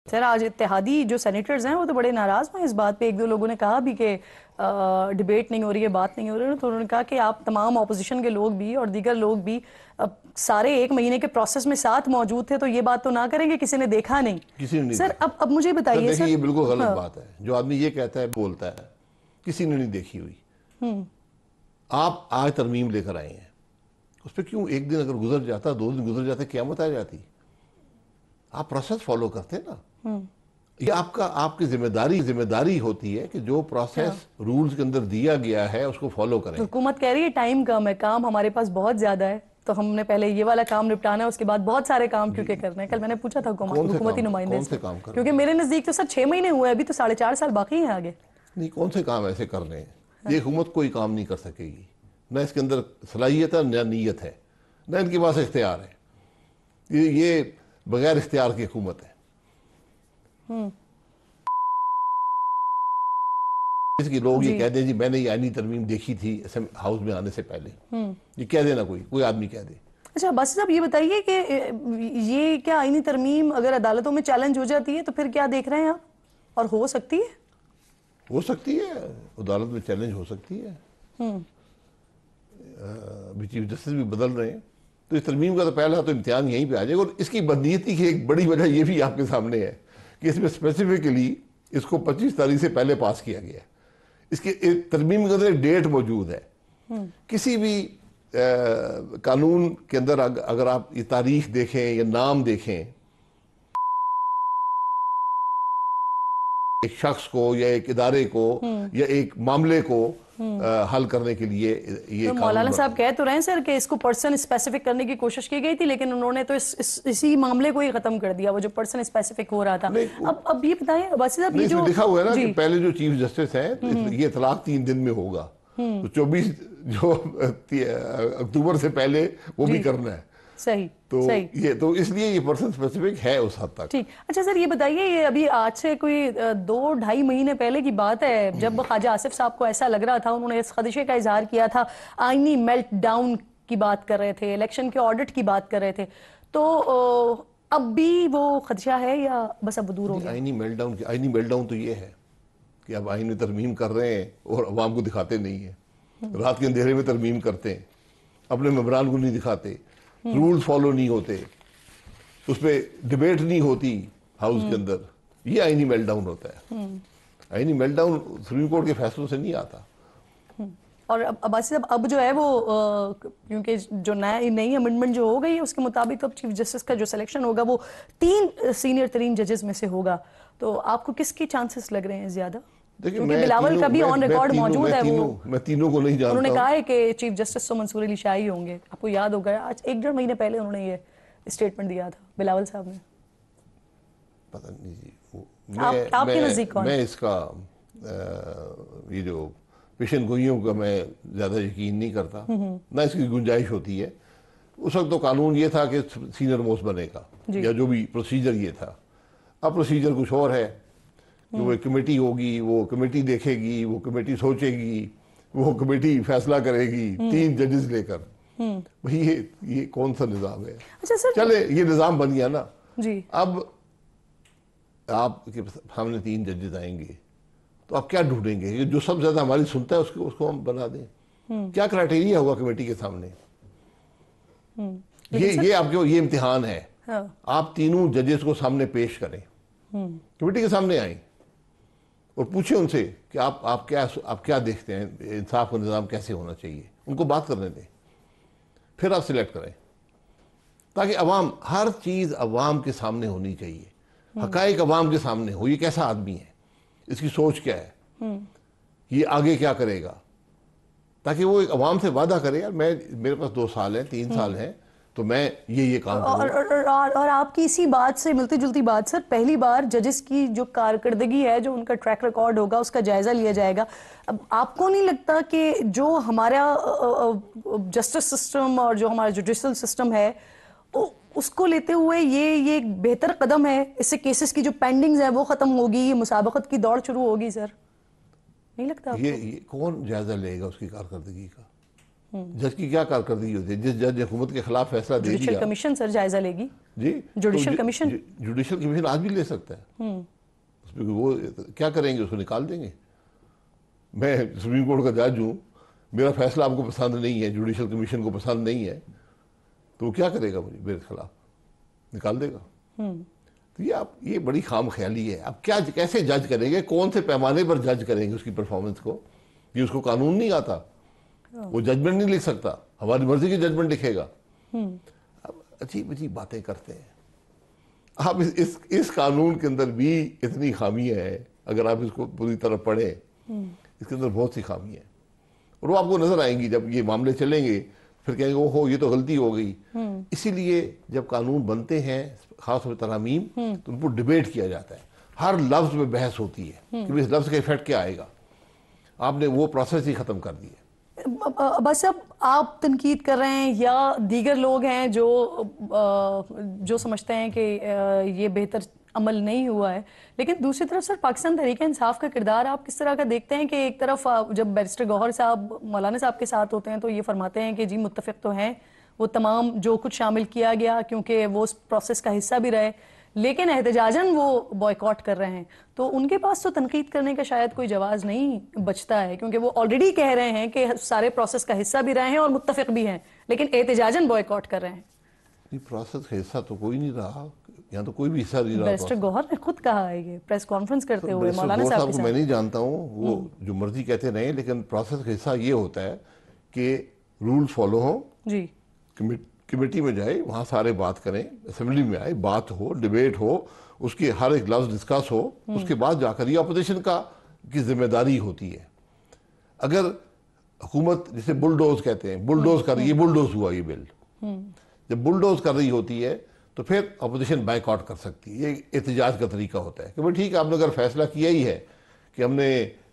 سر آج اتحادی جو سینیٹرز ہیں وہ تو بڑے ناراض ہوئے اس بات پہ. ایک دو لوگوں نے کہا بھی کہ ڈیبیٹ نہیں ہو رہی ہے, بات نہیں ہو رہی ہے, تو انہوں نے کہا کہ آپ تمام اپوزیشن کے لوگ بھی اور دیگر لوگ بھی سارے ایک مہینے کے پروسیس میں ساتھ موجود تھے, تو یہ بات تو نہ کریں کہ کسی نے دیکھا نہیں. کسی نے نہیں سر دیکھا. اب مجھے بتائیے دیکھیں سر, یہ بالکل غلط بات ہے جو آدمی یہ کہتا ہے بولتا ہے کسی نے نہیں دیکھی ہوئی. آپ آج ترمیم لے کر آئے ہیں, اس پہ کیوں ایک دن اگر گزر جاتا, 2 دن گزر جاتے, قیامت آ جاتی. آپ پروسیس فالو کرتے نا. یہ آپ کی ذمہ داری ہوتی ہے کہ جو پروسیس رولز کے اندر دیا گیا ہے اس کو فالو کریں. حکومت کہہ رہی ہے ٹائم کم ہے, کام ہمارے پاس بہت زیادہ ہے, تو ہم نے پہلے یہ والا کام نپٹانا ہے, اس کے بعد بہت سارے کام کیونکہ کرنے ہیں. کل میں نے پوچھا تھا حکومتی نمائندے سے, کیونکہ میرے نزدیک تو سر 6 مہینے ہوئے, ابھی تو 4.5 سال باقی ہیں آگے. نہیں, کون سے کام ایسے کر رہے ہیں؟ یہ حکومت کوئی کام نہیں کر سکے گی, نہ اس کے اندر صلاحیت ہے نہ نیت ہے, نہ ان کے پاس اختیار ہے. یہ بغیر اختیار کی حکومت ہے. اس کی لوگ یہ کہہ دیں جی میں نے یہ آئینی ترمیم دیکھی تھی ہاؤس میں آنے سے پہلے, یہ کہہ دے نا کوئی آدمی کہہ دے. اچھا باسی صاحب یہ بتائیے کہ یہ کیا آئینی ترمیم اگر عدالتوں میں چیلنج ہو جاتی ہے تو پھر کیا دیکھ رہے ہیں آپ, اور ہو سکتی ہے؟ ہو سکتی ہے, عدالت میں چیلنج ہو سکتی ہے. ابھی چیف جسٹس بھی بدل رہے ہیں, تو اس ترمیم کا تو پہلا تو امتحان یہیں پہ آ جائے گا. اور اس کی بدنیتی کی ایک بڑی وجہ یہ بھی آپ کے سامنے ہے کہ اس میں اسپیسیفکلی اس کو 25 تاریخ سے پہلے پاس کیا گیا ہے. اس کی ترمیم کے اندر ایک ڈیٹ موجود ہے. کسی بھی قانون کے اندر اگر آپ یہ تاریخ دیکھیں یا نام دیکھیں, ایک شخص کو یا ایک ادارے کو یا ایک معاملے کو حل کرنے کے لیے یہ مولانا صاحب کہہ تو رہے ہیں سر کہ اس کو پرسن اسپیسیفک کرنے کی کوشش کی گئی تھی, لیکن انہوں نے تو اسی معاملے کو ہی ختم کر دیا, وہ جو پرسن اسپیسیفک ہو رہا تھا. اب یہ بتائیں باسی صاحب, یہ جو لکھا ہوا ہے نا کہ پہلے جو چیف جسٹس ہیں یہ اطلاق 3 دن میں ہوگا, تو 24 جو اکتوبر سے پہلے وہ بھی کرنا ہے. صحیح, تو اس لیے یہ پرسن اسپیسیفک ہے اس حد تک. ٹھیک. اچھا سر یہ بتائیے, یہ ابھی آج سے کوئی 2-2.5 مہینے پہلے کی بات ہے جب خواجہ آصف صاحب کو ایسا لگ رہا تھا, انہوں نے اس خدشے کا اظہار کیا تھا, آئینی میلٹ ڈاؤن کی بات کر رہے تھے, الیکشن کے آڈٹ کی بات کر رہے تھے, تو اب بھی وہ خدشہ ہے یا بس اب دور ہو گیا؟ آئینی میلٹ ڈاؤن تو یہ ہے کہ اب آئین میں ترمیم کر رہے ہیں اور عوام کو دکھاتے نہیں ہیں. رات کے اندھیرے میں ترمیم کرتے ہیں, اپنے ممبران کو نہیں دکھاتے, رول فالو نہیں ہوتے, اس پہ ڈیبیٹ نہیں ہوتی ہاؤس کے اندر. یہ آئینی میلٹ ڈاؤن ہوتا ہے. آئینی میلٹ ڈاؤن سپریم کورٹ کے فیصلوں سے نہیں آتا. اور عباسی صاحب اب جو ہے وہ کیونکہ جو نئی امنڈمنٹ جو ہو گئی ہے اس کے مطابق اب چیف جسٹس کا جو سلیکشن ہوگا وہ 3 سینئر ترین ججز میں سے ہوگا, تو آپ کو کس کی چانسز لگ رہے ہیں زیادہ؟ کیونکہ بلاول کا بھی آن ریکارڈ موجود ہے, وہ میں تینوں کو نہیں جانتا. انہوں نے کہا ہے کہ چیف جسٹس تو منصور علی شاہ ہی ہوں گے. آپ کو یاد ہوگا آج 1-1.5 مہینے پہلے انہوں نے یہ اسٹیٹمنٹ دیا تھا بلاول صاحب نے. پتہ نہیں جی, آپ کے نزدیک کون؟ میں اس کا یہ جو پیشن گوئیوں کا میں زیادہ یقین نہیں کرتا, نہ اس کی گنجائش ہوتی ہے. اس وقت تو قانون یہ تھا کہ سینئر موسٹ بنے گا, یا جو بھی پروسیجر یہ تھا. اب پروسیجر کچھ اور ہے کہ وہ ایک کمیٹی ہوگی, وہ کمیٹی دیکھے گی, وہ کمیٹی سوچے گی, وہ کمیٹی فیصلہ کرے گی 3 ججز لے کر. یہ کون سا نظام ہے؟ چلے یہ نظام بن گیا نا. اب آپ کے سامنے 3 ججز آئیں گے تو آپ کیا ڈھونڈیں گے؟ جو سب زیادہ ہماری سنتا ہے اس کو ہم بنا دیں. کیا کرائٹیریا ہوگا کمیٹی کے سامنے؟ یہ آپ کے یہ امتحان ہے. آپ تینوں ججز کو سامنے پیش کریں, کمیٹی کے سامنے آئیں اور پوچھیں ان سے کہ آپ کیا دیکھتے ہیں, انصاف کا نظام کیسے ہونا چاہیے. ان کو بات کرنے دیں, پھر آپ سلیکٹ کریں, تاکہ عوام, ہر چیز عوام کے سامنے ہونی چاہیے. حقائق عوام کے سامنے ہو, یہ کیسا آدمی ہے, اس کی سوچ کیا ہے, یہ آگے کیا کرے گا, تاکہ وہ ایک عوام سے وعدہ کرے یار میرے پاس 2 سال ہیں 3 سال ہیں تو میں یہ کام کروں. اور آپ کی اسی بات سے ملتی جلتی بات سر, پہلی بار ججز کی جو کارکردگی ہے, جو ان کا ٹریک ریکارڈ ہوگا, اس کا جائزہ لیا جائے گا. اب آپ کو نہیں لگتا کہ جو ہمارا جسٹس سسٹم اور جو ہمارا جوڈیشل سسٹم ہے اس کو لیتے ہوئے یہ ایک بہتر قدم ہے؟ اس سے کیسز کی جو پینڈنگز ہیں وہ ختم ہوگی, یہ مسابقت کی دوڑ شروع ہوگی. سر نہیں لگتا آپ کو؟ یہ کون جائزہ لے گا اس کی کارکردگی کا؟ جج کی کیا کارکردگی ہوتی ہے؟ جس جج نے حکومت کے خلاف فیصلہ دے جوڈیشل دیا، کمیشن سر جائزہ لے گی. جی جوڈیشل کمیشن جوڈیشل کمیشن آج بھی لے سکتا ہے. اس میں وہ کیا کریں گے؟ اس کو نکال دیں گے. میں سپریم کورٹ کا جج ہوں، میرا فیصلہ آپ کو پسند نہیں ہے، جوڈیشل کمیشن کو پسند نہیں ہے، تو وہ کیا کرے گا؟ مجھے میرے خلاف نکال دے گا. تو یہ بڑی خام خیالی ہے. اب کیسے جج کریں گے؟ کون سے پیمانے پر جج کریں گے اس کی پرفارمنس کو؟ یہ اس کو قانون نہیں آتا، وہ ججمنٹ نہیں لکھ سکتا، ہماری مرضی کی ججمنٹ لکھے گا. اب عجیب عجیب باتیں کرتے ہیں. آپ اس قانون کے اندر بھی اتنی خامیاں ہیں، اگر آپ اس کو پوری طرح پڑھیں اس کے اندر بہت سی خامیاں ہیں، اور وہ آپ کو نظر آئیں گی جب یہ معاملے چلیں گے. پھر کہیں گے اوہو یہ تو غلطی ہو گئی. اسی لیے جب قانون بنتے ہیں خاص طور پر ترامیم تو ان پر ڈیبیٹ کیا جاتا ہے، ہر لفظ میں بحث ہوتی ہے کہ اس لفظ کا ایفیکٹ کیا آئے گا. آپ نے وہ پروسیس ہی ختم کر دی ہے. بس اب آپ تنقید کر رہے ہیں یا دیگر لوگ ہیں جو سمجھتے ہیں کہ یہ بہتر عمل نہیں ہوا ہے، لیکن دوسری طرف سر پاکستان تحریک انصاف کا کردار آپ کس طرح کا دیکھتے ہیں کہ ایک طرف جب بیرسٹر گوہر صاحب مولانا صاحب کے ساتھ ہوتے ہیں تو یہ فرماتے ہیں کہ جی متفق تو ہیں وہ تمام جو کچھ شامل کیا گیا کیونکہ وہ اس پروسیس کا حصہ بھی رہے، لیکن احتجاجاً وہ بوائیکاٹ کر رہے ہیں، تو ان کے پاس تو تنقید کرنے کا شاید کوئی جواز نہیں بچتا ہے کیونکہ وہ آلریڈی کہہ رہے ہیں کہ سارے پروسیس کا حصہ بھی رہے ہیں اور متفق بھی ہیں، لیکن احتجاجاً بوائیکاٹ کر رہے ہیں. یہ پروسیس کا حصہ تو کوئی نہیں رہا، یہاں تو کوئی بھی حصہ نہیں رہا. بیرسٹر گوہر نے خود کہا ہے یہ پریس کانفرنس کرتے ہوئے مولانا گوہر صاحب صاحب کے کو میں ساتھ. نہیں جانتا ہوں، وہ جو مرضی کہتے رہیں، لیکن پروسیس کا حصہ یہ ہوتا ہے کہ رول فالو ہوں، جی کمیٹی میں جائے، وہاں سارے بات کریں، اسمبلی میں آئے، بات ہو، ڈیبیٹ ہو، اس کی ہر ایک لفظ ڈسکس ہو، اس کے بعد جا کر یہ اپوزیشن کی ذمہ داری ہوتی ہے. اگر حکومت جسے بلڈوز کہتے ہیں، بلڈوز کر رہی ہے، بلڈوز ہوا یہ بل، جب بلڈوز کر رہی ہوتی ہے تو پھر اپوزیشن بائیک آؤٹ کر سکتی ہے. یہ احتجاج کا طریقہ ہوتا ہے کہ بھئی ٹھیک ہے، آپ نے اگر فیصلہ کیا ہی ہے کہ ہم نے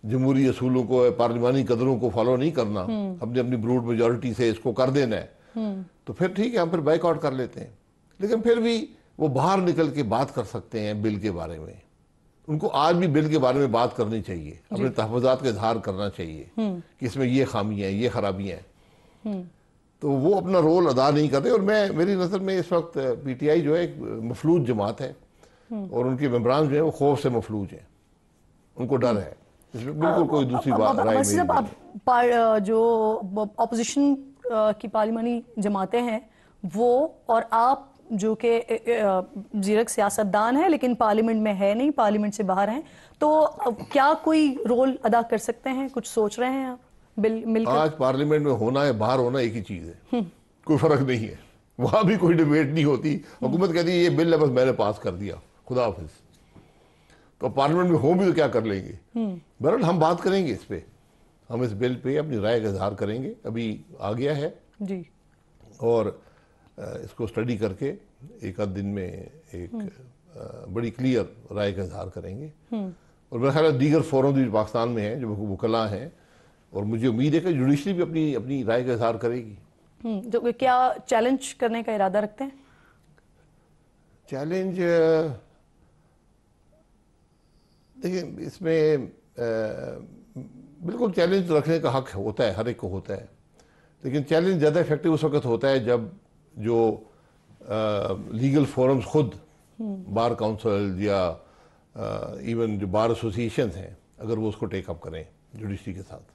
جمہوری اصولوں کو، پارلیمانی قدروں کو فالو نہیں کرنا، ہم نے اپنی بروڈ میجورٹی سے اس کو کر دینا ہے، تو پھر ٹھیک ہے، ہم پھر بائیک آؤٹ کر لیتے ہیں. لیکن پھر بھی وہ باہر نکل کے بات کر سکتے ہیں بل کے بارے میں. ان کو آج بھی بل کے بارے میں بات کرنی چاہیے، اپنے تحفظات کا اظہار کرنا چاہیے کہ اس میں یہ خامیاں ہیں، یہ خرابیاں ہیں. تو وہ اپنا رول ادا نہیں کرتے. اور میری نظر میں اس وقت پی ٹی آئی جو ہے ایک مفلوج جماعت ہے، اور ان کے ممبران جو ہیں وہ خوف سے مفلوج ہیں، ان کو ڈر ہے. اس میں بالکل کوئی دوسری رائے میری نہیں ہے. جو اپوزیشن کی پارلیمانی جماعتیں ہیں وہ اور آپ جو کہ زیرک سیاستدان ہیں لیکن پارلیمنٹ میں ہے نہیں، پارلیمنٹ سے باہر ہیں، تو کیا کوئی رول ادا کر سکتے ہیں؟ کچھ سوچ رہے ہیں آپ مل کر؟ آج پارلیمنٹ میں ہونا ہے، باہر ہونا ایک ہی چیز ہے، کوئی فرق نہیں ہے. وہاں بھی کوئی ڈیبیٹ نہیں ہوتی. حکومت کہتی ہے یہ بل ہے، بس میں نے پاس کر دیا، خدا حافظ. تو پارلیمنٹ میں ہوں بھی تو کیا کر لیں گے؟ بہرحال ہم بات کریں گے اس پہ، ہم اس بل پہ اپنی رائے کا اظہار کریں گے. ابھی آ گیا ہے جی، اور اس کو اسٹڈی کر کے ایک آدھ دن میں ایک بڑی کلیئر رائے کا اظہار کریں گے. اور میرا خیال ہے دیگر فورم جو پاکستان میں ہیں، جو وکلاء ہیں، اور مجھے امید ہے کہ جوڈیشری بھی اپنی رائے کا اظہار کرے گی. تو کیا چیلنج کرنے کا ارادہ رکھتے ہیں؟ چیلنج دیکھیں، اس میں بالکل چیلنج رکھنے کا حق ہوتا ہے، ہر ایک کو ہوتا ہے، لیکن چیلنج زیادہ افیکٹو اس وقت ہوتا ہے جب جو لیگل فورمز خود بار کاؤنسل یا ایون جو بار ایسوسیشنز ہیں، اگر وہ اس کو ٹیک اپ کریں جوڈیشری کے ساتھ،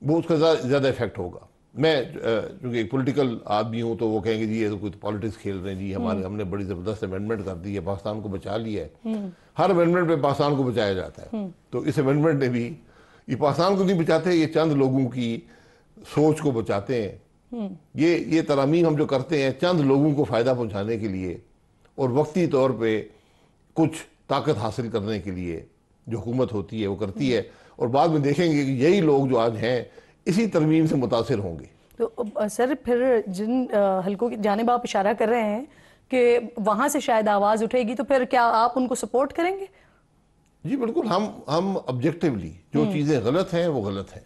وہ اس کا زیادہ افیکٹ ہوگا. میں چونکہ ایک پولیٹیکل آدمی ہوں تو وہ کہیں گے جی یہ تو کوئی پالیٹکس کھیل رہے ہیں، جی ہم نے بڑی زبردست امینڈمنٹ کر دی ہے، پاکستان کو بچا لیا ہے. ہر امینڈمنٹ پہ پاکستان کو بچایا جاتا ہے. تو اس امینڈمنٹ نے بھی یہ پاکستان کو نہیں بچاتے، یہ چند لوگوں کی سوچ کو بچاتے ہیں. یہ ترامیم ہم جو کرتے ہیں چند لوگوں کو فائدہ پہنچانے کے لیے اور وقتی طور پہ کچھ طاقت حاصل کرنے کے لیے جو حکومت ہوتی ہے وہ کرتی ہے، اور بعد میں دیکھیں گے کہ یہی لوگ جو آج ہیں اسی ترمیم سے متاثر ہوں گے. تو سر پھر جن حلقوں کی جانب آپ اشارہ کر رہے ہیں کہ وہاں سے شاید آواز اٹھے گی، تو پھر کیا آپ ان کو سپورٹ کریں گے؟ جی بالکل، ہم آبجیکٹیولی جو چیزیں غلط ہیں وہ غلط ہیں،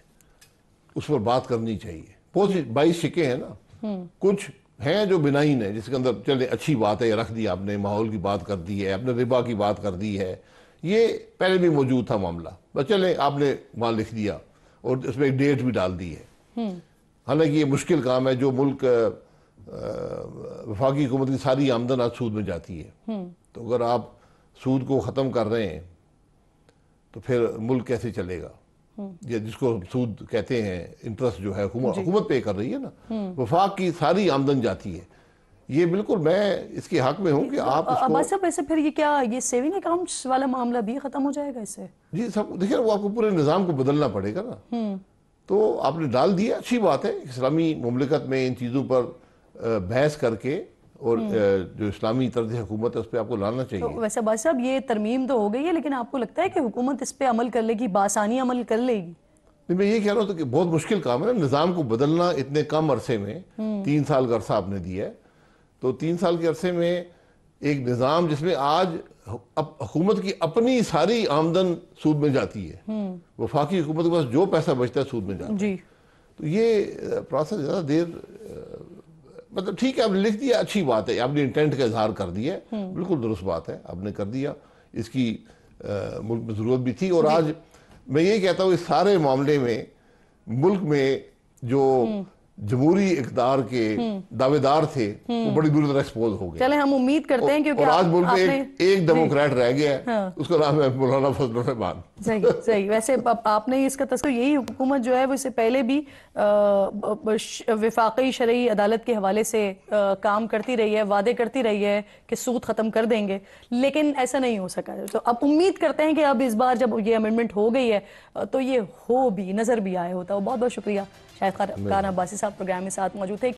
اس پر بات کرنی چاہیے. بہت سی 22 شکیں ہیں نا، کچھ ہیں جو بنائن ہے، جس کے اندر چلے اچھی بات ہے، یہ رکھ دی آپ نے، ماحول کی بات کر دی ہے، آپ نے ربا کی بات کر دی ہے، یہ پہلے بھی موجود تھا معاملہ، بس چلے آپ نے وہاں لکھ دیا اور اس میں ایک ڈیٹ بھی ڈال دی ہے. حالانکہ یہ مشکل کام ہے. جو ملک وفاقی حکومت کی ساری آمدن آج سود میں جاتی ہے, تو اگر آپ سود کو ختم کر رہے ہیں تو پھر ملک کیسے چلے گا؟ یا جس کو سود کہتے ہیں, انٹرسٹ جو ہے حکومت پے کر رہی ہے نا, وفاق کی ساری آمدن جاتی ہے. یہ بالکل میں اس کے حق میں ہوں کہ آپ اس کو عباس صاحب ایسے پھر یہ کیا یہ سیونگ اکاؤنٹس والا معاملہ بھی ختم ہو جائے گا اس سے؟ جی سب دیکھیں, وہ آپ کو پورے نظام کو بدلنا پڑے گا نا. تو آپ نے ڈال دیا, اچھی بات ہے. اسلامی مملکت میں ان چیزوں پر بحث کر کے اور جو اسلامی طرز حکومت ہے اس پہ آپ کو لانا چاہیے. ویسے عباس صاحب یہ ترمیم تو ہو گئی ہے, لیکن آپ کو لگتا ہے کہ حکومت اس پہ عمل کر لے گی, بآسانی عمل کر لے گی؟ میں یہ کہہ رہا ہوں کہ بہت مشکل کام ہے نا نظام کو بدلنا اتنے کم عرصے میں. 3 سال کا عرصہ آپ نے دیا ہے, تو 3 سال کے عرصے میں ایک نظام جس میں آج حکومت کی اپنی ساری آمدن سود میں جاتی ہے, وفاقی حکومت کے پاس جو پیسہ بچتا ہے سود میں جاتا ہے. جی تو یہ پروسیس زیادہ دیر, مطلب ٹھیک ہے آپ نے لکھ دیا, اچھی بات ہے, آپ نے انٹینٹ کا اظہار کر دیا ہے, بالکل درست بات ہے, آپ نے کر دیا. اس کی ملک میں ضرورت بھی تھی. اور آج میں یہ کہتا ہوں اس سارے معاملے میں ملک میں جو جمہوری اقتدار کے دعوے دار تھے وہ بڑی بری طرح ایکسپوز ہو گئے. چلے ہم امید کرتے ہیں کیونکہ اور آج ملک میں ایک ڈیموکریٹ رہ گیا ہے, اس کا نام ہے مولانا فضل الرحمان. صحیح. ویسے آپ نے اس کا تذکرہ, یہی حکومت جو ہے وہ اس سے پہلے بھی وفاقی شرعی عدالت کے حوالے سے کام کرتی رہی ہے, وعدے کرتی رہی ہے کہ سود ختم کر دیں گے, لیکن ایسا نہیں ہو سکا. تو اب امید کرتے ہیں کہ اب اس بار جب یہ امینڈمنٹ ہو گئی ہے تو یہ ہو بھی, نظر بھی آئے ہوتا. بہت بہت شکریہ. شاہد خان عباسی صاحب پروگرام میں ساتھ موجود تھے.